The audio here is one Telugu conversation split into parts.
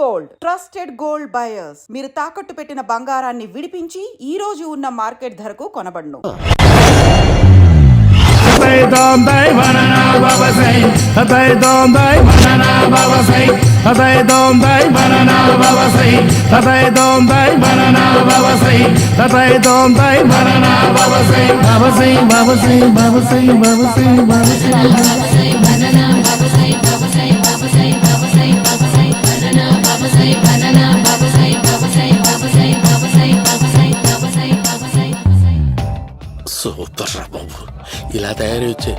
Gold trusted gold buyers. మీరు తాకట్టు పెట్టిన బంగారాన్ని విడిపించి ఈ రోజు ఉన్న మార్కెట్ ధరకు కొనబడును. సూపర్ రా బాబు, ఇలా తయారు వచ్చే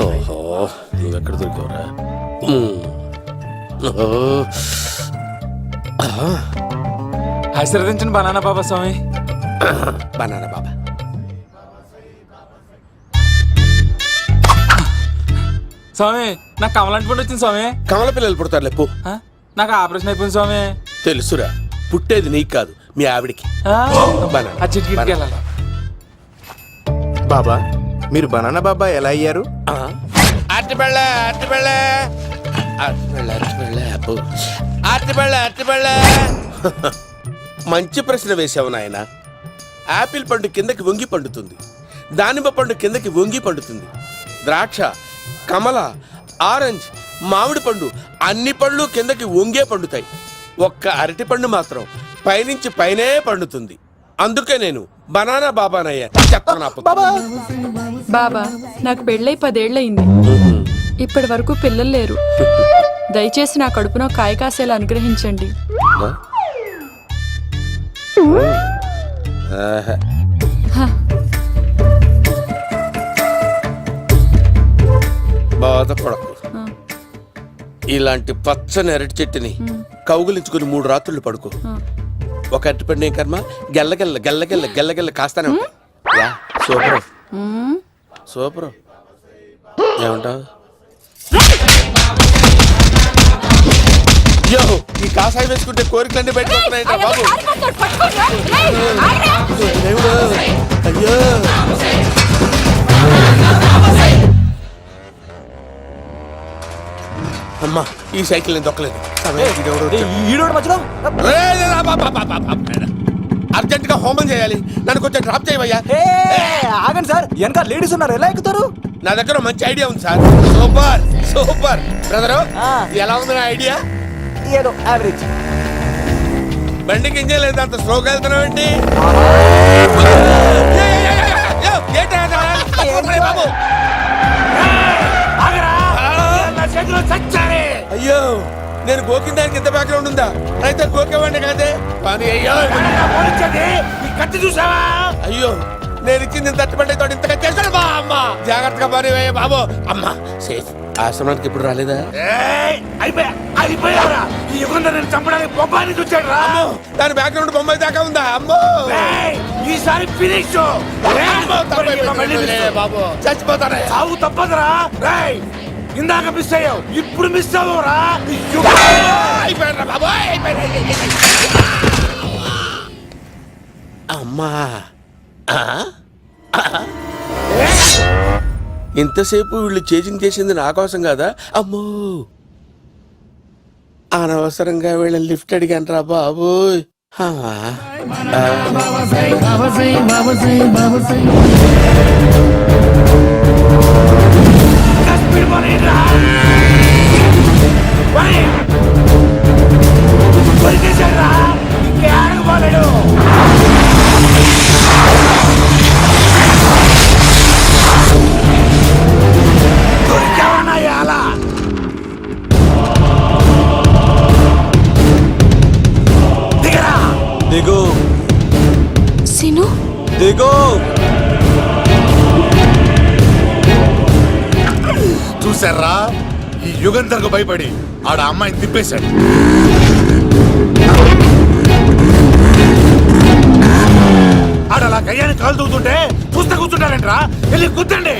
ఓహో, నువ్వెక్కడ దొరికావురా? ఆశీర్వదించండి బనానా బాబా స్వామి. బనానా బాబా స్వామి, నాకు కమలంటి పండు వచ్చింది స్వామి. కమల పిల్లలు పుడతారు లేపు. నాకు ఆపరేషన్ అయిపోయింది స్వామి. తెలుసురా, పుట్టేది నీకు కాదు మీ ఆవిడికి. ఆ చిటికి వెళ్ళాలి. బాబా, మీరు బనానా బాబా ఎలా అయ్యారు? మంచి ప్రశ్న వేసావు నాయన. ఆపిల్ పండు కిందకి వంగి పండుతుంది, దానిమ్మ పండు కిందకి వంగి పండుతుంది, ద్రాక్ష, కమల, ఆరెంజ్, మామిడి పండు అన్ని పళ్ళు కిందకి వంగే పండుతాయి. ఒక్క అరటి పండు మాత్రం పైనుంచి పైనే పండుతుంది. అందుకే నేను బనానా బాబానయ్యా. బాబా, నాకు పెళ్ళై 10 ఏళ్ళయింది. ఇప్పటి వరకు పిల్లలు లేరు. దయచేసి నా కడుపునో కాయ కాసేలా అనుగ్రహించండి. బాధపడకు. ఇలాంటి పచ్చని అరటి చెట్టుని కౌగులించుకుని 3 రాత్రులు పడుకో. ఒక అరటి పండు ఏం కర్మ, గెల్లగెల్ల గెల్లగెల్ల గెల్లగెల్ల కాస్తానే ఉంటాయి. Super super. ఏమంటావు? అయ్యో, ఈ కాసాయి వేసుకుంటే కోరికలన్నీ బయటకు వస్తున్నాయంట బాబు. అయ్యో, అమ్మా, ఈ సైకిల్ నేను దొక్కలేదు. అర్జెంట్ గా హోమం చేయాలి, నన్ను కొంచెం డ్రాప్ చేయవయ్యా. ఆగండి సార్, వెనక లేడీస్ ఉన్నారు, ఎలా ఎక్కుతారు? నా దగ్గర మంచి ఐడియా ఉంది సార్. సూపర్ సూపర్ బ్రదరు, ఎలా ఉంది నా ఐడియా? ఏదో యావరేజ్. బండికి ఇంజన్ లేదు, అంత స్లోగా వెళ్తున్నావు ఏంటి? అయ్యో, నేను గోకిన దానికి ఇంత బ్యాక్గ్రౌండ్ ఉందా? అయితే గోకేవాడిని కాదే పని. అయ్యో కత్తి చూసావా? అయ్యో, నేను ఇచ్చింది తట్టుబడి తోడు ఇంతగా చేశాడు బా. అమ్మ జాగ్రత్తగా పని వేయ బాబు. అమ్మ సేఫ్. ఆశ్రమానికి ఇప్పుడు రాలేదా? దాని బ్యాక్గ్రౌండ్ బొమ్మాయి దాకా ఉందా? అమ్మో, ఈసారి ఫినిష్ బాబు, చచ్చిపోతారా? సాగు తప్పదురా. ఇందాక మిస్ అయ్యావు, ఇప్పుడు మిస్ అవ్వరా. అమ్మా, ఇంతసేపు వీళ్ళు చేజింగ్ చేసింది నా కోసం కాదా? అమ్మో, అనవసరంగా వీళ్ళని లిఫ్ట్ అడిగాను రా బాబు. దిగు సిను, దిగు. చూసారా, ఈ యుగంధర్కు భయపడి ఆడ అమ్మాయిని తిప్పేశాడు. ఆడ అలా కయ్యాన్ని కాలు తూగుతుంటే చూస్తే కూర్చుంటారంట్రా. వెళ్ళి కూర్చోండి.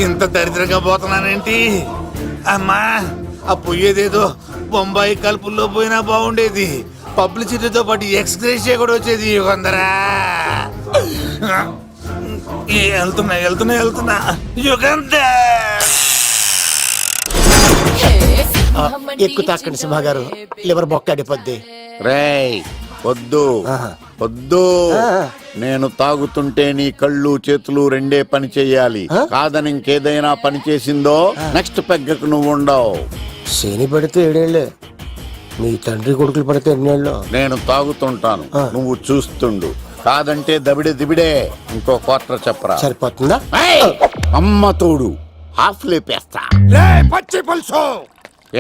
ఇంత దరిద్రంగా పోతున్నానేంటి? అమ్మా, ఆ పోయేదేదో బొంబాయి కలుపుల్లో పోయినా బాగుండేది. పబ్లిసిటీతో పాటు ఎక్స్గ్రేషియా కూడా వచ్చేది. యుగంధరా, వెళ్తున్నా యుగంధర్. ఎక్కువ తాకండి సింహ గారు, లివర్ బొక్క అడిపోద్ది. రేయ్ వద్దు వద్దు, నేను తాగుతుంటే నీ కళ్ళు చేతులు రెండే పని చెయ్యాలి. కాదని ఇంకేదైనా పని చేసిందో నెక్స్ట్ పెగ్గకు నువ్వు ఉండవు. శని పడితే 7 ఏళ్ళే, మీ తండ్రి కొడుకులు పడితే 2 ఏళ్ళు. నేను తాగుతుంటాను, నువ్వు చూస్తుండు. కాదంటే దబిడే దిబిడే. ఇంకో క్వార్టర్ చెప్పరా. సరిపోతుందా? ఏయ్! అమ్మ తోడు హాఫ్ లేపేస్తా. పచ్చి పులుసు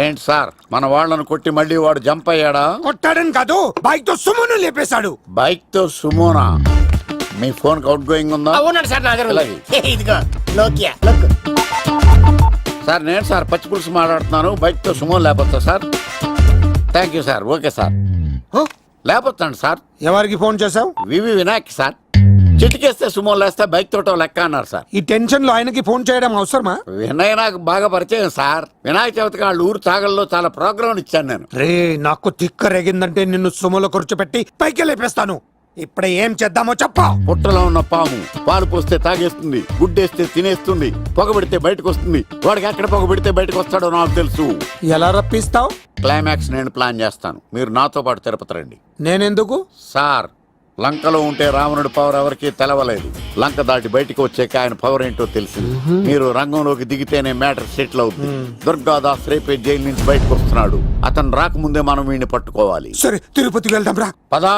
ఏంటి సార్, మన వాళ్ళను కొట్టి మళ్ళీ వాడు జంప్ అయ్యాడా? కొట్టాడని కాదు, బైక్ తో సుమ్మును లేపేశాడు. బైక్ తో సుమోనా? మీ ఫోన్ అవుట్ గోయింగ్ ఉందా? అవునండి సార్, నా దగ్గర అలాగే. ఉంది. ఇదిగో నోకియా లక్. సార్ నేను సార్ పచ్చి పులుసు మాట్లాడుతున్నాను. బైక్ తో సుమో లేకపోతా sir? Thank you sir. Okay sir, లేకపోతాను సార్. ఎవరికి ఫోన్ చేసావు? వివి వినాయక్ సార్. చిటికేస్తే సుమో లేస్తే బైక్ తోటో లెక్క అన్నారు సార్. ఈ టెన్షన్ లో ఆయనకి ఫోన్ చేయడం అవసరమా? వినయ్ నాకు బాగా పరిచయం సార్. వినాయక చవితికి వాళ్ళ ఊరు చాగల్లో చాలా ప్రోగ్రాం ఇచ్చాను నేను. రే, నాకు తిక్క రేగిందంటే నిన్ను సుమలో కూర్చోపెట్టి పైకి లేపేస్తాను. ఇప్పుడే ఏం చేద్దామో చెప్పా. పుట్టలో ఉన్న పాము పాలు పోస్తే తాగేస్తుంది, గుడ్డేస్తే తినేస్తుంది, పొగబెడితే బయటకు వస్తుంది. వాడికి ఎక్కడ పొగబెడితే బయటకు వస్తాడో నాకు తెలుసు. ఎలా రప్పిస్తావు? క్లైమాక్స్ నేను ప్లాన్ చేస్తాను, మీరు నాతో పాటు తిరుపతి రండి. నేనెందుకు? సార్, లంకలో ఉంటే రావణుడి పవర్ ఎవరికి తెలవలేదు. లంక దాటి బయటికి వచ్చాక ఆయన పవర్ ఏంటో తెలిసింది. మీరు రంగంలోకి దిగితేనే మ్యాటర్ సెటిల్ అవుతుంది. దుర్గాదాస్ రేపే జైలు నుంచి బయటకు వస్తున్నాడు. అతను రాకముందే మనం వీడిని పట్టుకోవాలి. సరే, తిరుపతికి వెళ్దాం రా. పదా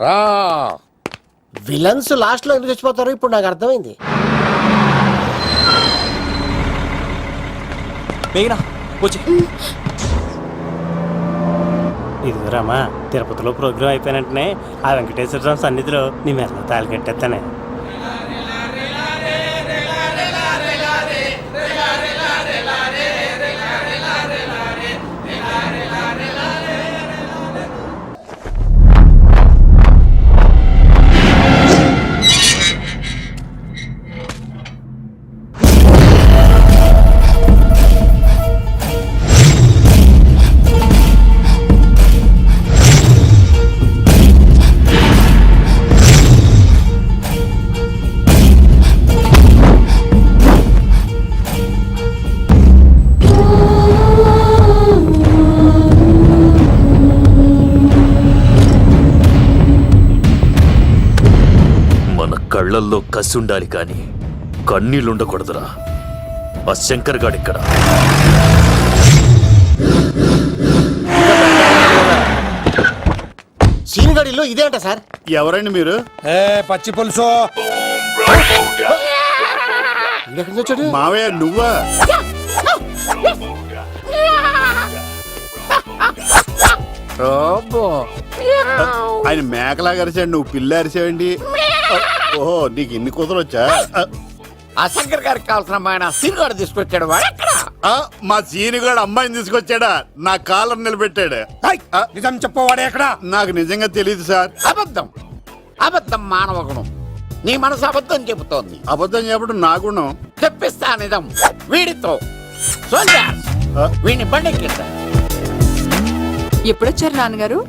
రా. విలన్స్ లాస్ట్ లో ఎందుకు చచ్చిపోతారు ఇప్పుడు నాకు అర్థమైంది. మేఘనా వచ్చి. ఇదిగోరామా, తిరుపతిలో ప్రోగ్రాం అయిపోయిన వెంటనే ఆ వెంకటేశ్వర స్వామి సన్నిధిలో నీ మెల్ల తాళి కట్టేస్తానే. కళ్ళల్లో కసి ఉండాలి కానీ కన్నీళ్ళుండకూడదురా. ఆ శంకర్ గాడిక్కడ. సీనిగడిలో ఇదే అంట సార్. ఎవరండి మీరు? పచ్చి పులుసు. ఎక్కడి నుంచి వచ్చాడు? మావయ్య నువ్వా? ఆయన మేకలాగా అరిచాడు, నువ్వు పిల్ల అరిచావండి. ఓహో, నీకు ఇన్ని కుదరొచ్చా? ఆ శంకర్ గారికి కావాల్సిన అమ్మాయి సీనుగాడు తీసుకొచ్చాడు. మా సీనుగాడు అమ్మాయిని తీసుకొచ్చాడా? నా కాలర్ నిలబెట్టాడు. నిజం చెప్పవాడే ఎక్కడ? నాకు నిజంగా తెలియదు సార్. అబద్ధం, అబద్ధం మానవ గుణం. నీ మనసు అబద్ధం చెబుతోంది. అబద్ధం చెప్పడం నా గుణం. తెప్పిస్తా నిజం వీడితో. వీడిని బండెక్కిస్తా. ఎప్పుడొచ్చారు నాన్నగారు?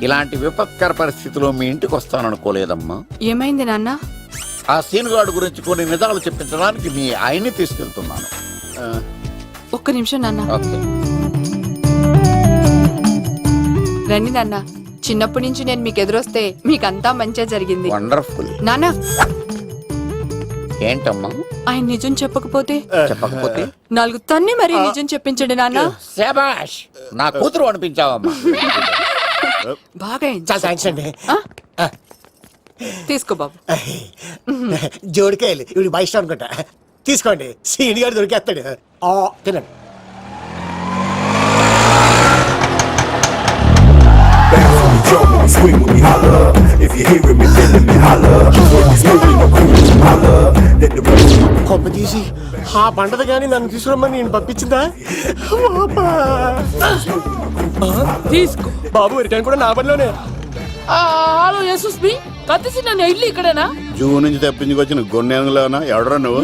ఇలాంటి విపత్కర పరిస్థితిలో మీ ఇంటికి వస్తాననుకోలేదమ్మా. ఏమైంది నాన్న? ఆ సీనుగాడు గురించి కొన్ని నిజాలు చెప్పించడానికి మీ ఆయన్ని తీసుకెళ్తున్నాను. ఒక్క నిమిషం నాన్న. ఓకే. రండి నాన్న. చిన్నప్పటి నుంచి నేను మీకు ఎదురొస్తే మీకంతా మంచిగా జరిగింది. వండర్ఫుల్. నాన్న, ఏంటమ్మా? ఆయన నిజం చెప్పకపోతే చెప్పకపోతే 4 తన్ని మరి నిజం చెప్పించండి నాన్న. శభాష్, నా కూతురు అనిపించావమ్మా. బాగా అయింది. చాలా థ్యాంక్స్ అండి. తీసుకో బాబు. జోడికాయలు ఇవి బాగా ఇష్టం అనుకుంటా. తీసుకోండి, సీనిగాడు దొరికేస్తాడు. తినండి. కొంప తీసి ఆ పంటది కానీ నన్ను తీసుకురమ్మని నేను పంపించిందా? తీసుకో. బాబు రిటర్న్ కూడా నా పనిలోనే. హలో యశస్వి, కత్తిసి నన్ను ఇల్లు ఇక్కడేనా? జూ నుంచి తప్పించుకొచ్చిన గొన్నెంగులోనా ఎవడరా నువ్వు?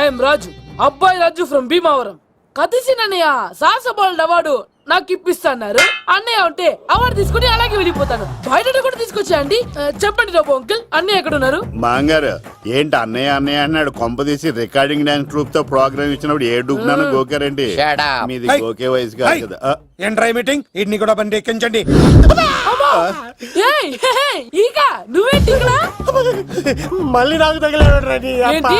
ఐఎమ్ రాజు, అబ్బాయి రాజు ఫ్రమ్ భీమావరం. కత్తిసి నన్నయ్య సాహసబాల్ అవార్డు నాకు ఇప్పిస్తాన్నారు. అన్నయ్య ఉంటే అవార్డు తీసుకుని అలాగే వెళ్ళిపోతాను. బయట కూడా తీసుకొచ్చా అండి. చెప్పండి రాబు అంకుల్, అన్నయ్య ఎక్కడ ఉన్నారు? మాంగారు ఏంటి అన్నయ్య అన్నయ్య అన్నాడు? కొంప తీసి రికార్డింగ్ డాన్స్ ట్రూప్ తో ప్రోగ్రామ్ ఇచ్చినప్పుడు ఏ డూబ్నాను గోకారండి? మీది గోకే వయసు కాదు కదా. ఏంట్రై మీటింగ్ ఇడ్ని కూడా బండి ఎక్కించండి. ఈక నువ్వేంటి ఇక్కడ? మళ్ళీ నాకు తగిలాడు. ఏంటి?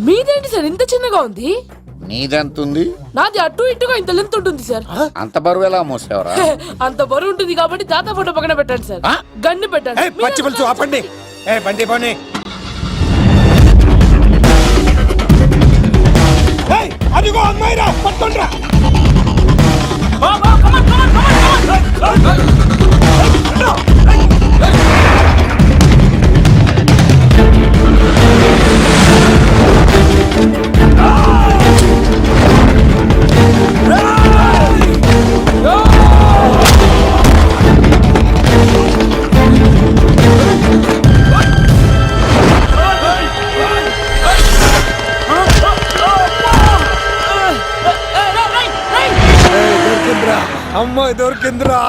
మీదేంటి సార్ ఇంత చిన్నగా ఉంది? నీదెంతుంది? నాది అటు ఇటుగా ఇంత లెంత్ ఉంటుంది సార్. అంత బరువు ఎలా మోసేవరా? అంత బరువు ఉంటుంది కాబట్టి తాత ఫోటో పక్కన పెట్టండి సార్. గన్ను పెట్టండి. పచ్చి పులుసు ఆపండి. బండి పోనీ. అదిగో అమ్మాయిరా, పట్టుకోండిరా. అమ్మాయి దొరికిందిరా.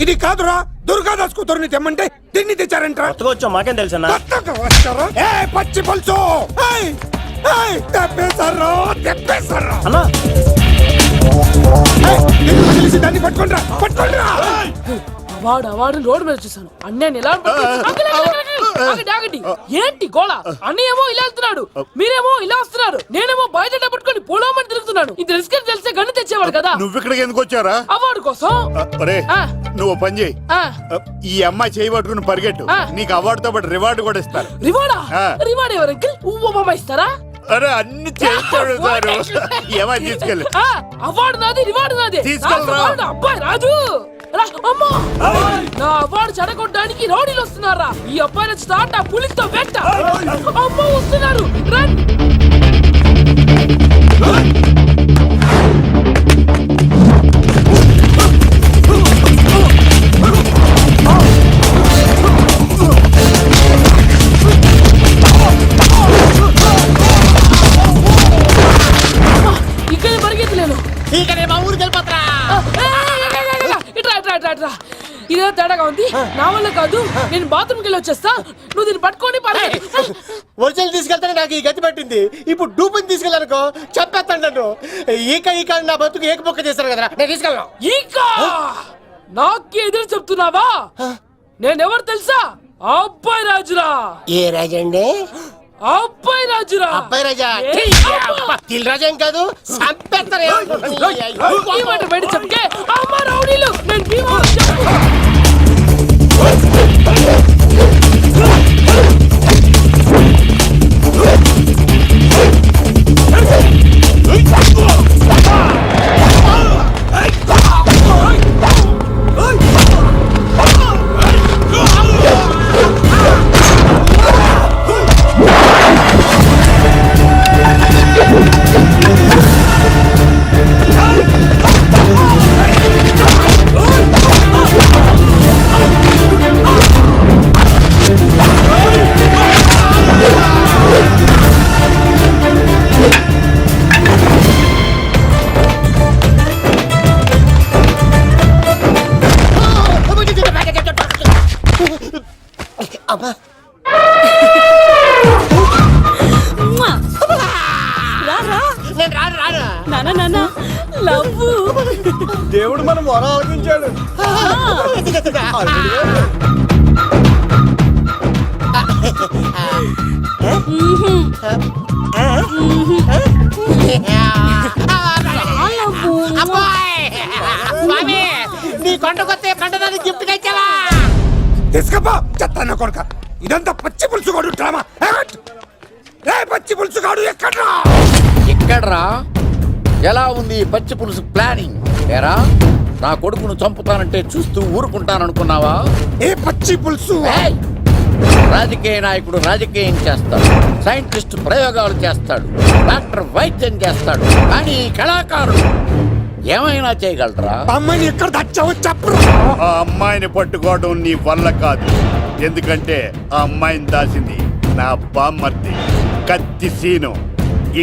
ఇది కాదురా, దుర్గాదాస్ కూతురుని తెమ్మంటే దీన్ని తెచ్చారంట. వచ్చా మాకేం తెలుసన్నా? పచ్చి పులుసు తెప్పేశారు. అన్నా దాన్ని పట్టుకోండిరా, పట్టుకోండిరా. వాడు రోడ్డు మీద చూసాను. అన్నయ్య ఎలా ఆగండి. ఏంటి గోళ? అన్నయ్యేమో ఇలా వెళ్తున్నాడు, మీరేమో ఇలా వస్తున్నారు, నేనేమో బయట పట్టుకొని పోలోమని తిరుగుతున్నాను. ఇది రిస్క్ అని తెలిస్తే గన్ను తెచ్చేవాడు కదా. నువ్వు ఇక్కడికి ఎందుకు వచ్చారా? అవార్డు కోసం. నువ్వు పని చేయి, ఈ అమ్మాయి చేయి పట్టుకుని పరిగెట్టు. నీకు అవార్డు తో పాటు రివార్డు కూడా ఇస్తారు. రివార్డా? రివార్డ్ ఎవరు అంకిల్? ఉవ్వమ్మ ఇస్తారా? అరే అన్ని చేస్తాడు సారు. ఏమై తీసుకెళ్ళి. అవార్డు నాది, రివార్డు నాది. తీసుకెళ్ళరా. అబ్బాయి రాజు నా అవార్డు చెడగొట్టడానికి రౌడీలు వస్తున్నారా? ఈ అబ్బాయి స్టార్ట్ ఆ పులితో వెంట. అమ్మ వస్తున్నారు, రన్. ఇక్కడ పరిగెత్తలేను. ఇదే తేడాగా ఉంది. నా వల్ల కాదు, నేను బాత్రూమ్కి వెళ్ళి వచ్చేస్తా. నువ్వు దీన్ని పట్టుకొని ఒరిజినల్ తీసుకెళ్తానే నాకు ఈ గతి పట్టింది. ఇప్పుడు డూపుని తీసుకెళ్ళానుకో చెప్పేస్తాను నన్ను. ఈక నా బతుకు ఏకపొక్క చేస్తారు కదా, నేను తీసుకెళ్ళను. ఇంకా నాకే ఎదురు చెప్తున్నావా? నేనెవరు తెలుసా? అబ్బాయి రాజురా. ఏ రాజండి? అబ్బాయి రాజురా. అబ్బాయి రాజా తిల్ రాజా ఏం కాదు, చంపేస్తారు. ఈ మాట బయట చెప్తే అమ్మ రౌడీలు. నేను భీమవరం చెప్పు. దేవుడు మనం మొర ఆలోచించాడు. నీ కొండకొస్తే పంటదాన్ని గిఫ్ట్ ఇచ్చావా? తీసుకపో చెత్త కొడుక. ఇదంతా పచ్చి పులుసుగాడు డ్రామా. పచ్చి పులుసుగాడు ఎక్కడ్రా? ఎక్కడ్రా? ఎలా ఉంది పచ్చి పులుసు ప్లానింగ్? ఏరా, నా కొడుకును చంపుతానంటే చూస్తూ ఊరుకుంటాననుకున్నావా? ఏ పచ్చి పులుసు? రాజకీయ నాయకుడు రాజకీయం చేస్తాడు, సైంటిస్ట్ ప్రయోగాలు చేస్తాడు, డాక్టర్ వైద్యం చేస్తాడు, కానీ ఈ కళాకారుడు ఏమైనా చేయగలరా? అమ్మాయిని ఎక్కడ తెచ్చావో చెప్పు. ఆ అమ్మాయిని పట్టుకోవడం నీ వల్ల కాదు. ఎందుకంటే ఆ అమ్మాయిని దాసింది నా బామ్మర్ది కత్తి సీను.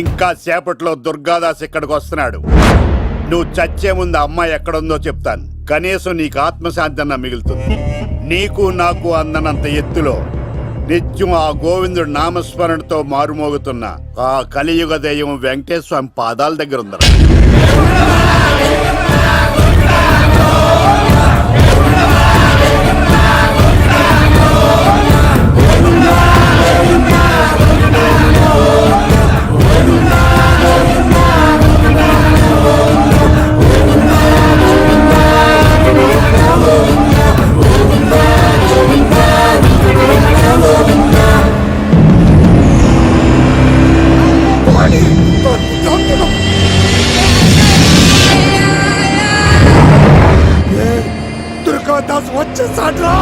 ఇంకా సేపట్లో దుర్గాదాస్ ఇక్కడికి వస్తున్నాడు. నువ్వు చచ్చే ముందు ఆ అమ్మాయి ఎక్కడుందో చెప్తాను. కనీసం నీకు ఆత్మశాంతి అన్న మిగులుతుంది. నీకు నాకు అందనంత ఎత్తులో నిత్యం ఆ గోవిందుడు నామస్మరణతో మారుమోగుతున్న ఆ కలియుగ దైవం వెంకటేశ్వర స్వామి పాదాల దగ్గర ఉందరా. దుర్గాదాస్ వచ్చేసాడ్రా.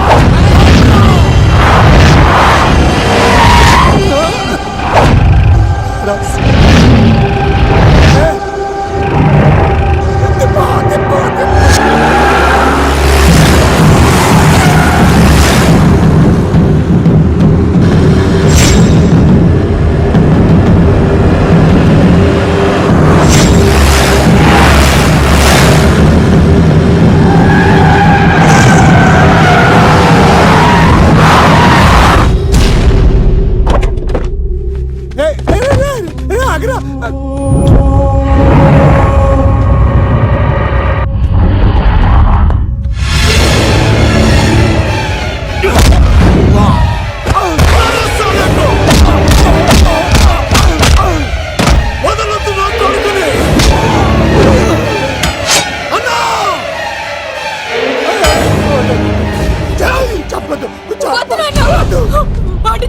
ఆగ్రా.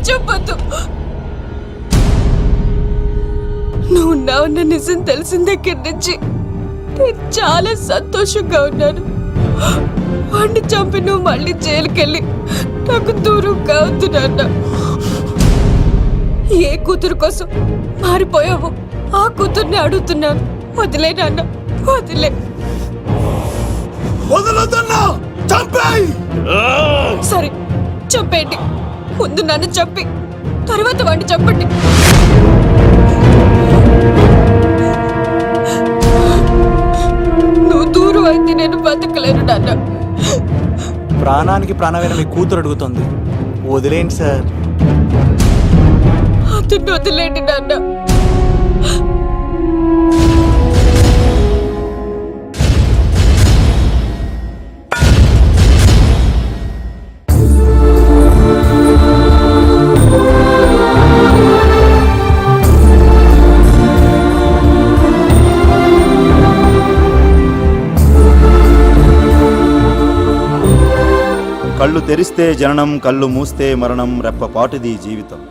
చెప్పొద్దు. నువ్వు ఉన్నావన్న నిజం తెలిసిన దగ్గర నుంచి నేను చాలా సంతోషంగా ఉన్నాను. వాడిని చంపి నువ్వు మళ్ళీ జైలుకెళ్ళి నాకు దూరంగా వద్దు నాన్న. ఏ కూతురు కోసం మారిపోయావు ఆ కూతుర్ని అడుగుతున్నాను. వదిలే నాన్న, వదిలే. సరే చంపేయండి. ముందు నన్ను చంపి తర్వాత వాడిని చంపండి. నువ్వు దూరం అయితే నేను బతకలేను నాన్న. ప్రాణానికి ప్రాణమైన మీ కూతురు అడుగుతుంది, వదిలేండి సార్. అతన్ని వదిలేండి నాన్న. కళ్ళు తెరిస్తే జననం, కళ్ళు మూస్తే మరణం, రెప్పపాటుది జీవితం.